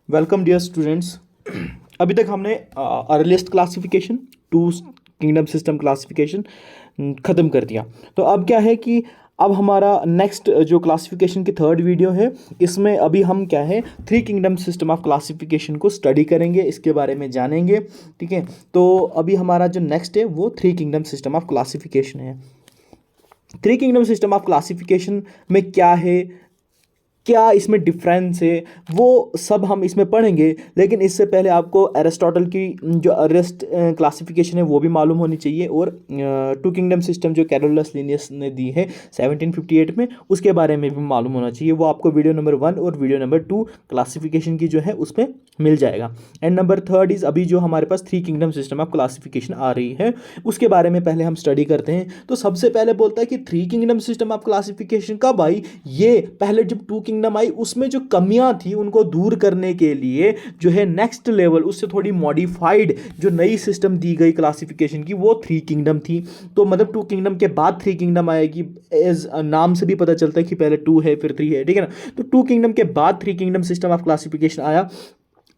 Welcome dear students. अभी तक हमने earliest classification, two kingdom system classification ख़त्म कर दिया। तो अब क्या है कि अब हमारा नेक्स्ट जो क्लासिफिकेशन की थर्ड वीडियो है, इसमें अभी हम क्या है three kingdom system of classification को स्टडी करेंगे, इसके बारे में जानेंगे। ठीक है, तो अभी हमारा जो नेक्स्ट है वो three kingdom system of classification है। Three kingdom system of classification में क्या है, क्या इसमें डिफरेंस है, वो सब हम इसमें पढ़ेंगे। लेकिन इससे पहले आपको एरिस्टोटल की जो अरेस्ट क्लासिफिकेशन है वो भी मालूम होनी चाहिए, और टू किंगडम सिस्टम जो कैरोलस लिनियस ने दी है 1758 में, उसके बारे में भी मालूम होना चाहिए। वो आपको वीडियो नंबर 1 और वीडियो नंबर 2 क्लासिफिकेशन की जो है उसमें मिल जाएगा। एंड नंबर थर्ड इज़ अभी जो हमारे पास three kingdom system of classification आ रही है, उसके बारे में पहले हम स्टडी करते हैं। तो सबसे पहले बोलता है कि three kingdom system of classification कब आई। ये पहले जब टू किंगडम आई उसमें जो कमियां थी उनको दूर करने के लिए जो है नेक्स्ट लेवल, उससे थोड़ी मॉडिफाइड जो नई सिस्टम दी गई क्लासिफिकेशन की, वो थ्री किंगडम थी। तो मतलब टू किंगडम के बाद थ्री किंगडम आएगी, एज नाम से भी पता चलता है कि पहले टू है फिर थ्री है, ठीक है ना। तो टू किंगडम के बाद three kingdom system of classification आया।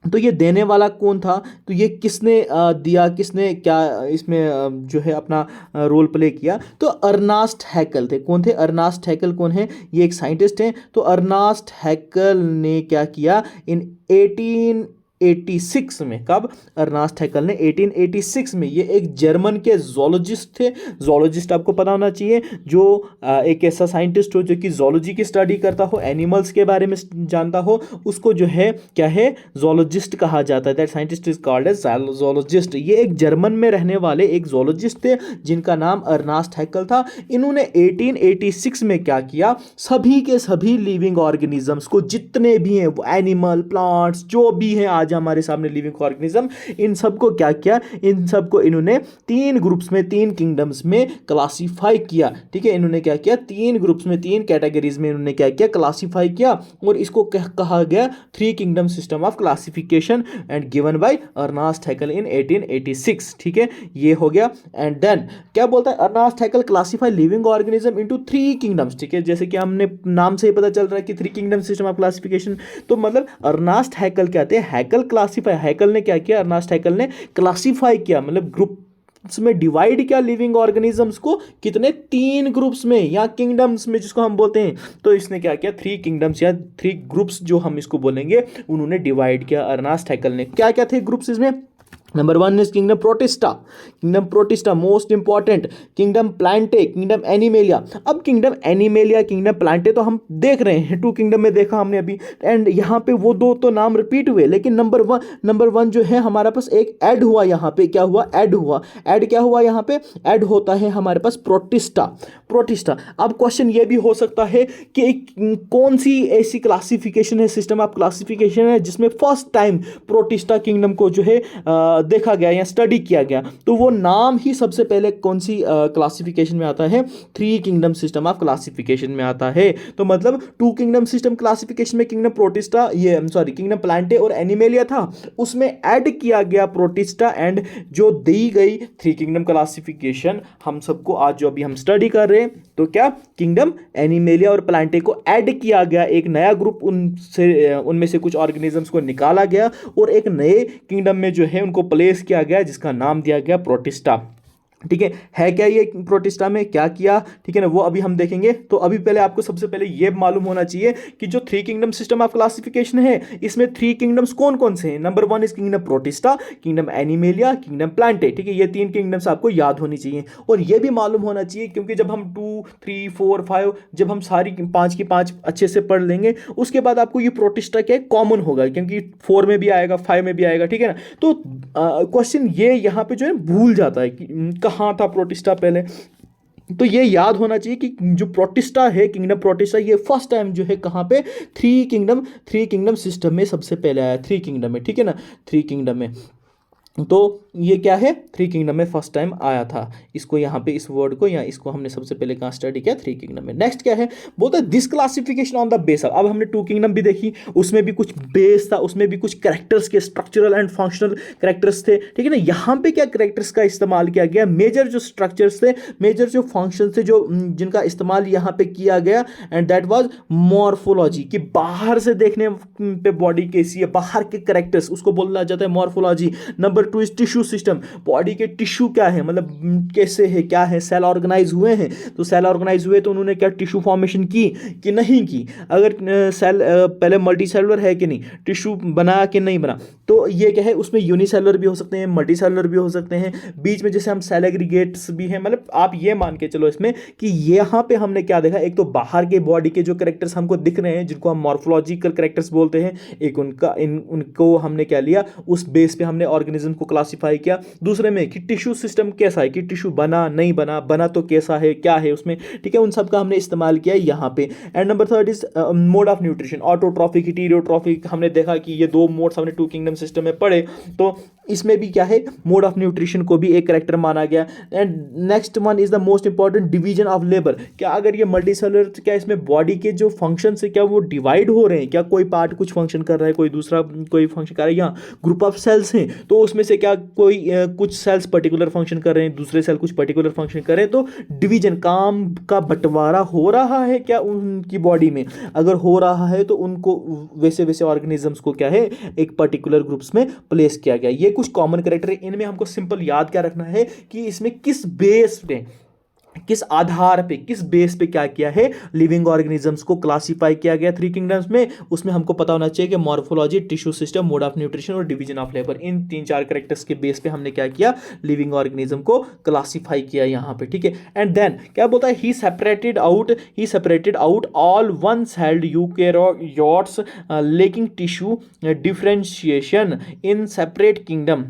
तो ये देने वाला कौन था, तो ये किसने दिया, किसने क्या इसमें जो है अपना रोल प्ले किया, तो अर्नास्ट हैकल थे। कौन थे अर्नास्ट हैकल, कौन है, ये एक साइंटिस्ट हैं। तो अर्नास्ट हैकल ने क्या किया इन 1886 में, कब, अर्नास्ट हैकल ने 1886 में, ये एक जर्मन के जोलॉजिस्ट थे। जोलॉजिस्ट आपको पता होना चाहिए, जो एक ऐसा साइंटिस्ट हो जो कि जोलॉजी की स्टडी करता हो, एनिमल्स के बारे में जानता हो, उसको जो है क्या है जोलॉजिस्ट कहा जाता है। That scientist is called as zoologist. ये एक जर्मन में रहने वाले एक जोलॉजिस्ट थे जिनका नाम अर्नास्ट हैकल था। इन्होंने 1886 में क्या किया, सभी के सभी लिविंग ऑर्गेनिजम्स को, जितने भी हैं वो एनिमल, प्लांट्स, जो भी हैं आज हमारे सामने लिविंग ऑर्गेनिज्म, इन सबको क्या किया, इन सबको इन्होंने तीन ग्रुप्स में, तीन किंगडम्स में क्लासीफाई किया। ठीक है, इन्होंने क्या किया, तीन ग्रुप्स में, तीन कैटेगरीज में इन्होंने क्या किया, क्लासीफाई किया, और इसको कहा गया three kingdom system of classification and given by Ernst Haeckel in 1886। ठीक है, ये हो गया। एंड देन क्या बोलता है, Ernst Haeckel classify living organism into three kingdoms. ठीक है, जैसे कि हमने नाम से ही पता चल रहा है कि three kingdom system of classification, तो मतलब अर्नास्ट हैकल क्या थे, हैकल क्लासीफाई, हैकल ने क्या किया, अर्नास्ट हैकल ने क्लासीफाई किया, मतलब ग्रुप्स में डिवाइड किया लिविंग ऑर्गेनिजम्स को, कितने, तीन ग्रुप्स में या किंगडम्स में जिसको हम बोलते हैं। तो इसने क्या किया, थ्री किंगडम्स या थ्री ग्रुप्स जो हम इसको बोलेंगे, उन्होंने डिवाइड किया अर्नास्ट हैकल ने। क्या क्या थे ग्रुप्स इसमें, number 1 is kingdom protista, kingdom protista most important, kingdom Plantae, kingdom animalia. अब किंगडम एनिमेलिया, किंगडम प्लांटे तो हम देख रहे हैं, टू किंगडम में देखा हमने अभी, एंड यहाँ पे वो दो तो नाम रिपीट हुए, लेकिन नंबर वन जो है हमारा पास एक ऐड हुआ, यहाँ पे क्या हुआ, ऐड हुआ। ऐड क्या हुआ, यहाँ पे ऐड होता है हमारे पास प्रोटिस्टा, प्रोटिस्टा। अब क्वेश्चन ये भी हो सकता है कि कौन सी ऐसी क्लासिफिकेशन है, सिस्टम ऑफ क्लासिफिकेशन है जिसमें फर्स्ट टाइम प्रोटिस्टा किंगडम को जो है देखा गया या स्टडी किया गया। तो वो नाम ही सबसे पहले कौन सी क्लासिफिकेशन में आता है, three kingdom system of classification में आता है। तो मतलब टू किंगडम सिस्टम क्लासिफिकेशन में किंगडम प्रोटिस्टा, ये सॉरी किंगडम प्लांटे और एनिमेलिया था, उसमें ऐड किया गया प्रोटिस्टा, एंड जो दी गई थ्री किंगडम क्लासिफिकेशन हम सबको आज जो अभी हम स्टडी कर रहे हैं, तो क्या किंगडम एनिमेलिया और प्लांटे को ऐड किया गया, एक नया ग्रुप उनमें से कुछ ऑर्गेनिजम्स को निकाला गया और एक नए किंगडम में जो है उनको प्लेस किया गया, जिसका नाम दिया गया प्रोटिस्टा। ठीक है क्या ये प्रोटिस्टा में क्या किया, ठीक है ना, वो अभी हम देखेंगे। तो अभी पहले आपको सबसे पहले ये मालूम होना चाहिए कि जो three kingdom system of classification है, इसमें थ्री किंगडम्स कौन कौन से हैं। Number 1 is kingdom protista, kingdom animalia, kingdom Plantae. ठीक है, ये तीन किंगडम्स आपको याद होनी चाहिए, और ये भी मालूम होना चाहिए क्योंकि जब हम 2, 3, 4, 5 जब हम सारी पाँच की पाँच अच्छे से पढ़ लेंगे, उसके बाद आपको ये प्रोटिस्टा क्या कॉमन होगा, क्योंकि 4 में भी आएगा, 5 में भी आएगा। ठीक है ना, तो क्वेश्चन ये यहाँ पे जो है भूल जाता है कि कहाँ था प्रोटिस्टा पहले। तो ये याद होना चाहिए कि जो प्रोटिस्टा है, किंगडम प्रोटिस्टा, ये फर्स्ट टाइम जो है कहाँ पे, थ्री किंगडम सिस्टम में सबसे पहले आया, थ्री किंगडम में। ठीक है ना, थ्री किंगडम में। तो ये क्या है, थ्री किंगडम में फर्स्ट टाइम आया था। इसको यहाँ पे इस वर्ड को या इसको हमने सबसे पहले कहाँ स्टडी किया, थ्री किंगडम में। नेक्स्ट क्या है, बोलता है this classification on the base. अब हमने टू किंगडम भी देखी, उसमें भी कुछ बेस था, उसमें भी कुछ कैरेक्टर्स के स्ट्रक्चरल एंड फंक्शनल कैरेक्टर्स थे, ठीक है ना। यहाँ पे क्या कैरेक्टर्स का इस्तेमाल किया गया, मेजर जो स्ट्रक्चर्स थे, मेजर जो फंक्शन थे, जो जिनका इस्तेमाल यहाँ पे किया गया, एंड दैट वाज मॉर्फोलॉजी, कि बाहर से देखने पे बॉडी कैसी है, बाहर के कैरेक्टर्स, उसको बोला जाता है morphology. Number two is tissue system, body के टिश्यू क्या है, मतलब कैसे है, क्या है, सेल ऑर्गेनाइज हुए हैं, तो सेल ऑर्गेनाइज हुए तो उन्होंने क्या टिश्यू फॉर्मेशन की कि नहीं की, अगर सेल पहले मल्टी सेलुलर है कि नहीं, टिश्यू बना कि नहीं बना, तो ये क्या है, उसमें यूनिसेलुलर भी हो सकते हैं, मल्टी सेलुलर भी हो सकते हैं, बीच में जैसे हम सेल एग्रीगेट्स भी हैं। मतलब आप ये मान के चलो इसमें कि यहाँ पे हमने क्या देखा, एक तो बाहर के बॉडी के जो कैरेक्टर्स हमको दिख रहे हैं जिनको हम मॉर्फोलॉजिकल कैरेक्टर्स बोलते हैं, एक उनको हमने क्या लिया, उस बेस पे हमने ऑर्गेनिज्म को क्लासिफाई किया। दूसरे में कि टिश्यू सिस्टम कैसा है, कि टिश्यू बना नहीं बना, बना तो कैसा है, क्या है उसमें, ठीक है, उन सब का हमने इस्तेमाल किया यहाँ पे। And number third is mode of nutrition, autotrophic, heterotrophic, हमने देखा कि ये दो मोड्स हमने टू किंगडम सिस्टम में पढ़े, तो इसमें भी क्या है, मोड ऑफ न्यूट्रिशन को भी एक कैरेक्टर माना गया। And next one is the most important, division of labour, क्या अगर ये मल्टीसेलुलर, क्या इसमें बॉडी के जो फंक्शन है क्या वो डिवाइड हो रहे हैं, क्या कोई पार्ट कुछ फंक्शन कर रहा है, कोई दूसरा कोई फंक्शन कर रहा है, या ग्रुप ऑफ सेल्स हैं तो उसमें से क्या कोई कुछ सेल्स पर्टिकुलर फंक्शन कर रहे हैं, दूसरे सेल कुछ पर्टिकुलर फंक्शन कर रहे हैं, तो डिवीजन, काम का बंटवारा हो रहा है क्या उनकी बॉडी में, अगर हो रहा है तो उनको वैसे वैसे ऑर्गेनिजम्स को क्या है एक पर्टिकुलर ग्रुप्स में प्लेस किया गया। ये कुछ कॉमन कैरेक्टर है, इनमें हमको सिंपल याद क्या रखना है कि इसमें किस बेस पे, किस आधार पे, किस बेस पे क्या किया है, लिविंग ऑर्गेनिजम्स को क्लासिफाई किया गया थ्री किंगडम्स में। उसमें हमको पता होना चाहिए कि morphology, tissue system, mode of nutrition और डिवीजन ऑफ लेबर, इन तीन चार कैरेक्टर्स के बेस पे हमने क्या किया, लिविंग ऑर्गेनिज्म को क्लासिफाई किया यहाँ पे, ठीक है। एंड देन क्या बोलता है, ही separated out all one sailed eukaryotes lacking tissue differentiation in separate kingdom.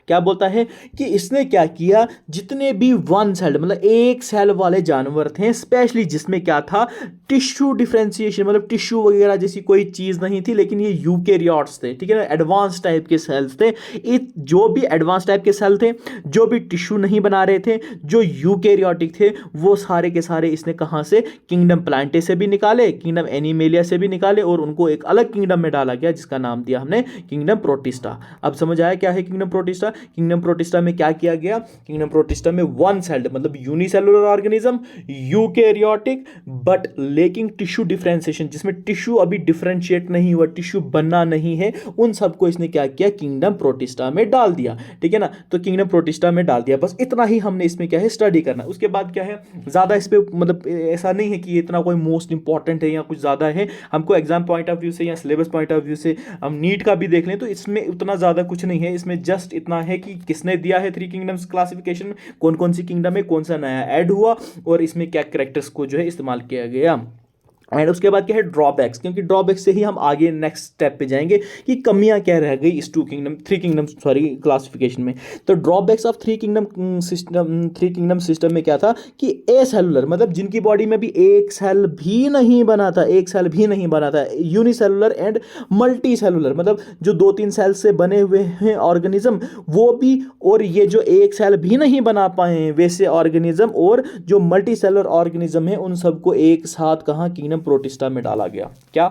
क्या बोलता है कि इसने क्या किया, जितने भी वन सेल मतलब एक सेल वाले जानवर थे, स्पेशली जिसमें क्या था, टिश्यू डिफरेंशिएशन, मतलब टिश्यू वगैरह जैसी कोई चीज़ नहीं थी, लेकिन ये यूकेरियोट्स थे, ठीक है ना, एडवांस टाइप के सेल्स थे। जो भी एडवांस टाइप के सेल थे, जो भी टिश्यू नहीं बना रहे थे, जो यूकेरियोटिक थे, वो सारे के सारे इसने कहाँ से, किंगडम प्लांटे से भी निकाले, किंगडम एनिमेलिया से भी निकाले, और उनको एक अलग किंगडम में डाला गया जिसका नाम दिया हमने किंगडम प्रोटिस्टा। अब समझ आया क्या है किंगडम प्रोटिस्टा। किंगडम प्रोटिस्टा में क्या किया गया, किंगडम प्रोटिस्टा में वन सेल्ड मतलब unicellular organism, eukaryotic but lacking tissue differentiation, जिसमें टिश्यू अभी डिफरेंशिएट नहीं हुआ, टिश्यू बनना नहीं है, उन सबको इसने क्या किया, किंगडम प्रोटिस्टा में डाल दिया, ठीक है ना। तो किंगडम प्रोटिस्टा में डाल दिया, बस इतना ही हमने इसमें क्या है स्टडी करना। उसके बाद क्या है, ज़्यादा इस पर मतलब ऐसा नहीं है कि इतना कोई मोस्ट इंपॉर्टेंट है या कुछ ज़्यादा है, हमको एग्जाम पॉइंट ऑफ व्यू से या सिलेबस पॉइंट ऑफ व्यू से हम नीट का भी देख लें तो इसमें उतना ज़्यादा कुछ नहीं है। इसमें जस्ट इतना है कि किसने दिया है थ्री किंगडम्स क्लासिफिकेशन, कौन कौन सी किंगडम है, कौन सा नया ऐड हुआ, और इसमें क्या कैरेक्टर्स को जो है इस्तेमाल किया गया। एंड उसके बाद क्या है, ड्रॉबैक्स, क्योंकि ड्रॉबैक्स से ही हम आगे नेक्स्ट स्टेप पे जाएंगे कि कमियां क्या रह गई इस थ्री किंगडम क्लासिफिकेशन में। तो drawbacks of three kingdom system में क्या था कि ए सेलुलर मतलब जिनकी बॉडी में भी एक सेल भी नहीं बना था, यूनिसेलुलर एंड मल्टी सेलुलर मतलब जो दो तीन सेल से बने हुए हैं ऑर्गेनिज्म वो भी, और ये जो एक सेल भी नहीं बना पाए हैं वैसे ऑर्गेनिज्म, और जो मल्टी सेलुलर ऑर्गेनिज्म है उन सबको एक साथ कहाँ, किंगडम प्रोटिस्टा में डाला गया। क्या,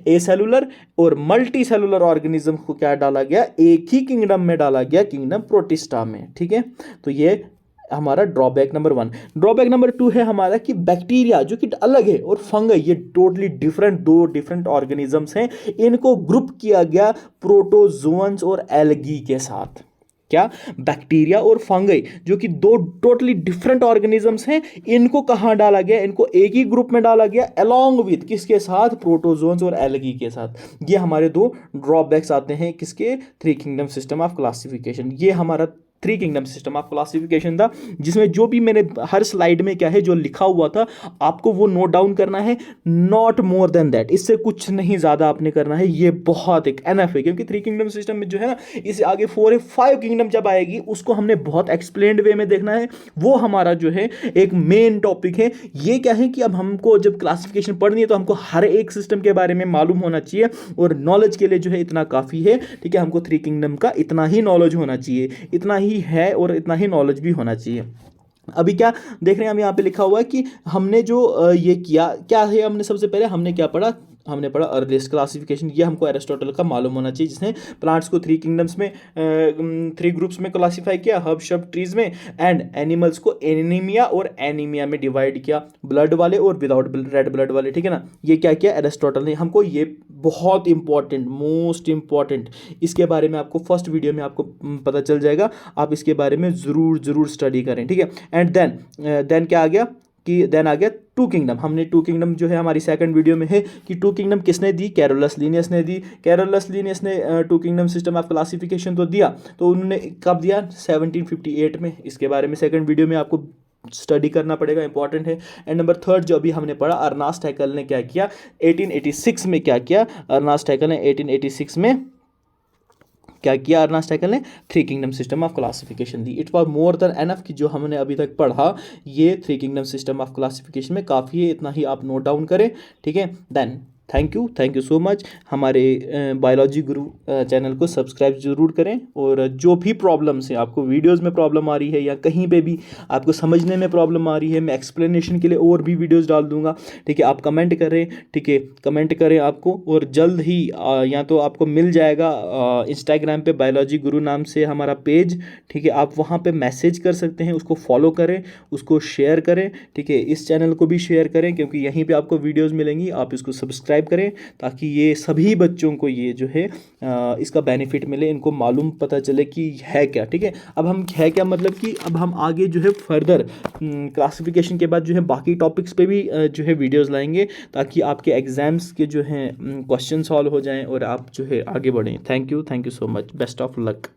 ए सेलुलर और मल्टी सेलुलर ऑर्गेनिज्म को क्या डाला गया, एक ही किंगडम में डाला गया, किंगडम प्रोटिस्टा में, ठीक है। तो ये हमारा ड्रॉबैक नंबर 1। ड्रॉबैक नंबर 2 है हमारा कि बैक्टीरिया जो कि अलग है, और फंगई ये टोटली डिफरेंट, दो डिफरेंट ऑर्गेनिजम्स हैं, इनको ग्रुप किया गया प्रोटोजोअन्स और एल्गी के साथ। क्या, बैक्टीरिया और फंगई जो कि दो टोटली डिफरेंट ऑर्गेनिजम्स हैं, इनको कहाँ डाला गया, इनको एक ही ग्रुप में डाला गया अलोंग विद किसके साथ, प्रोटोजोन्स और एल्गी के साथ। ये हमारे दो ड्रॉबैक्स आते हैं किसके, three kingdom system of classification. ये हमारा three kingdom system of classification था, जिसमें जो भी मैंने हर स्लाइड में क्या है जो लिखा हुआ था आपको वो नोट डाउन करना है, नॉट मोर देन दैट, इससे कुछ नहीं ज़्यादा आपने करना है, ये बहुत एक एनफ है। क्योंकि थ्री किंगडम सिस्टम में जो है ना, इससे आगे 4 या 5 किंगडम जब आएगी उसको हमने बहुत एक्सप्लेन्ड वे में देखना है, वो हमारा जो है एक मेन टॉपिक है। ये क्या है कि अब हमको जब क्लासिफिकेशन पढ़नी है तो हमको हर एक सिस्टम के बारे में मालूम होना चाहिए, और नॉलेज के लिए जो है इतना काफ़ी है, ठीक है। हमको थ्री किंगडम का इतना ही नॉलेज होना चाहिए, इतना ही है और इतना ही नॉलेज भी होना चाहिए। अभी क्या देख रहे हैं हम, यहाँ पे लिखा हुआ है कि हमने जो ये किया क्या है, हमने सबसे पहले हमने क्या पढ़ा, हमने पढ़ा अर्लीस्ट क्लासिफिकेशन। ये हमको एरिस्टोटल का मालूम होना चाहिए, जिसने प्लांट्स को 3 किंगडम्स में 3 ग्रुप्स में क्लासीफाई किया, हर्ब शब ट्रीज में, एंड एनिमल्स को एनीमिया और एनीमिया में डिवाइड किया, ब्लड वाले और विदाउट रेड ब्लड वाले, ठीक है ना। ये क्या किया एरिस्टोटल ने हमको, ये बहुत इंपॉर्टेंट, मोस्ट इंपॉर्टेंट, इसके बारे में आपको फर्स्ट वीडियो में आपको पता चल जाएगा, आप इसके बारे में ज़रूर स्टडी करें, ठीक है। एंड देन क्या आ गया कि देन आ गया टू किंगडम। हमने टू किंगडम जो है हमारी सेकंड वीडियो में है कि टू किंगडम किसने दी, कैरोलस लीनियस ने दी। कैरोलस लीनियस ने two kingdom system of classification तो दिया, तो उन्होंने कब दिया 1758 में। इसके बारे में सेकंड वीडियो में आपको स्टडी करना पड़ेगा, इंपॉर्टेंट है। एंड नंबर थर्ड जो अभी हमने पढ़ा, अर्नास्ट हैकेल ने क्या किया 1886 में, क्या किया अर्नास्ट हैकेल ने 1886 में क्या किया, अर्नास्ट हैकेल ने three kingdom system of classification the. It was more than enough कि जो हमने अभी तक पढ़ा ये three kingdom system of classification में काफ़ी है, इतना ही आप नोट डाउन करें, ठीक है। Then thank you so much. हमारे बायोलॉजी गुरु चैनल को सब्सक्राइब जरूर करें, और जो भी प्रॉब्लम्स हैं, आपको वीडियोस में प्रॉब्लम आ रही है या कहीं पे भी आपको समझने में प्रॉब्लम आ रही है, मैं एक्सप्लेनेशन के लिए और भी वीडियोस डाल दूंगा, ठीक है। आप कमेंट करें, ठीक है, कमेंट करें आपको, और जल्द ही या तो आपको मिल जाएगा इंस्टाग्राम पे बायोलॉजी गुरु नाम से हमारा पेज, ठीक है। आप वहाँ पर मैसेज कर सकते हैं, उसको फॉलो करें, उसको शेयर करें, ठीक है। इस चैनल को भी शेयर करें, क्योंकि यहीं पर आपको वीडियोज़ मिलेंगी, आप इसको सब्सक्राइब करें, ताकि ये सभी बच्चों को ये जो है इसका बेनिफिट मिले, इनको मालूम पता चले कि है क्या, ठीक है। अब हम है क्या मतलब कि अब हम आगे जो है फर्दर क्लासिफिकेशन के बाद जो है बाकी टॉपिक्स पे भी जो है वीडियोस लाएंगे, ताकि आपके एग्जाम्स के जो हैं क्वेश्चन सॉल्व हो जाएं और आप जो है आगे बढ़ें। Thank you so much, best of luck.